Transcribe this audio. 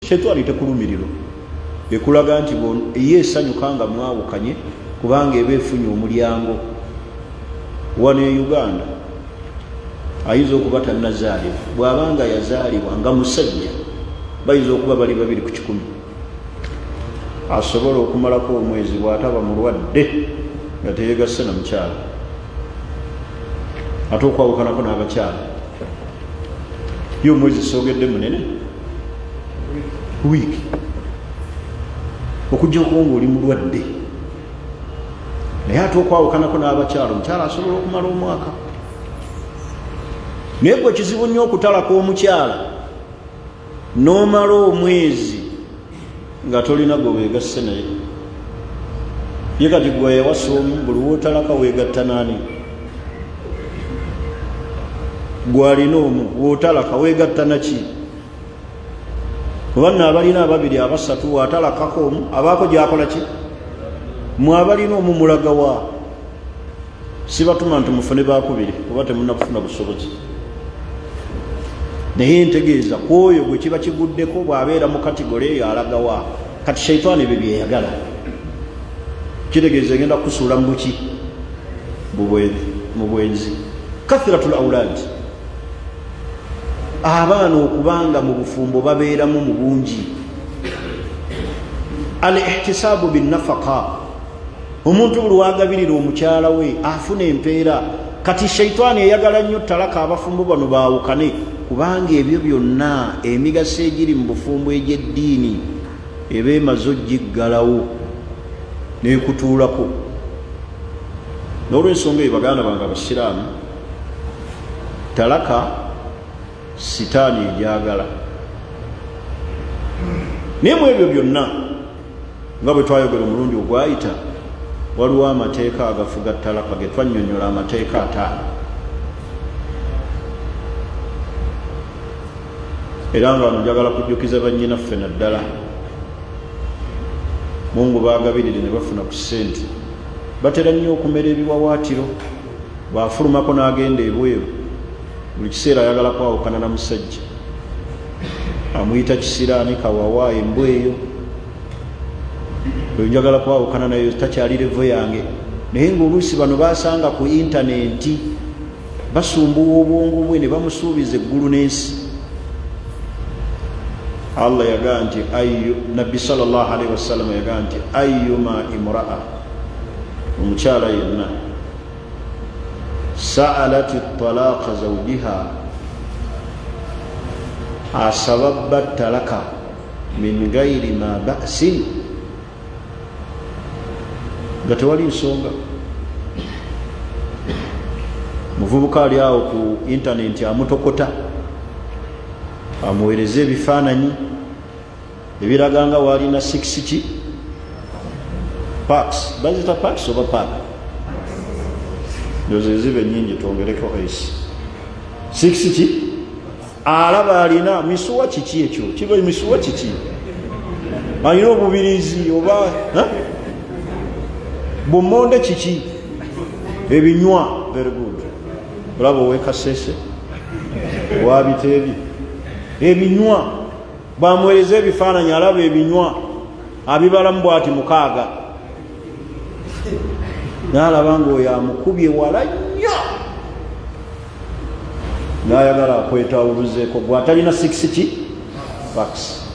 Shetani tekulumiriro ekulaga nti ye esanyuka nga mwawukanye kubanga eba efunye omulyango. Wano e Uganda ayinza okuba tannazaalibwa, bw'abanga yazaalibwa nga musajja bayinza okuba bali 2 ku 100, asobola okumalako omwezi bw'ataba mulwadde nga teyegasse na mukyala, ate okwawukanako n'abakyala ye omwezi sogedde munene wiiki okujja okuba nga oli mulwadde, naye ate okwawukanako n'abakyala omukyala asobola okumala omwaka. Naye gwe kizibu nnyo okutalako omukyala n'omala omwezi nga tolina gwe weegasse naye. Ye kati gwe yawasa omu, buli wootalaka weegatta n'ani? Gwalina omu wootalaka weegatta naki? Kuba nno abalina 2 3 waatalakako omu abaako gyakola ki? Mwabalina omu mulaga wa? Sibatuma nti mufune bakubiri kuba temunnakufuna busobozi. Naye ntegeeza kwoyo gwe kiba kiguddeko bw'abeera mu kategole eyo alaga wa? Kati Shaitaani ebyo byeyagala. Kitegeeza egenda kusuula mu buki? Mu bwenzi. Kathiratul awlaad, abaana okubanga mu bufumbo babeeramu mu bungi. Al-ihtisaabu binnafaqa, omuntu buli wagabirira omukyala we afuna empeera. Kati Shaitaani eyagala nnyo talaka abafumbo bano baawukane, kubanga ebyo byonna emigaso egiri mu bufumbo egy'eddiini eba emaze ogiggalawo n'ekutuulako. N'olw'ensonga eyo baganda bange abasiraamu, talaka Sitaani egyagala. Naye mu ebyo byonna nga bwe twayogera omulundi ogwayita, waliwo amateeka agafuga talaka ge twannyonnyola, amateeka 5. Era nga wano njagala kujjukiza bannyinaffe naddala, Mungu baagabirire ne bafuna ku ssente, batera nnyo okumera ebiwawaatiro. Bw'afulumako n'agenda ebweru, buli kiseera ayagala kwawukana na musajja, amuyita kisiraani, kawawa, embwa eyo. Oyo njagala kwawukana nayo takyali levo yange. Naye ng'oluusi bano basanga ku intaneti basumbuwa obwongo bwe ne bamusuubiza eggulu n'ensi. Allah yagaa nti Nabbi sallallahu alaihi wasallam yagaa nti ayyuma imra'a, omukyala yenna sa'alat at-talaqa zawjiha, asababba talaka min ghairi ma ba'sin, nga tewali nsonga. Muvubuka ali awo ku intaneti amutokota, amuweereza ebifaananyi ebiraga nga waalina 6 ki packs, bazita packs oba pack, ndoze zibe nnyingi twongereko ace 6 ki, alaba alina misuwa kiki ekyo, kiba misuwa kiki, alina obubirizi oba bumonde kiki, ebinywa. Very good. Olaba owekasese wabiteebi ebinywa, bamuweereza ebifaananyi, alaba ebinywa abibalamu bw'ati 6, n'alaba ng'oyo amukubye wala nnyo, n'ayagala akwetawuluzeeko, gwe atalina 6 ki packs.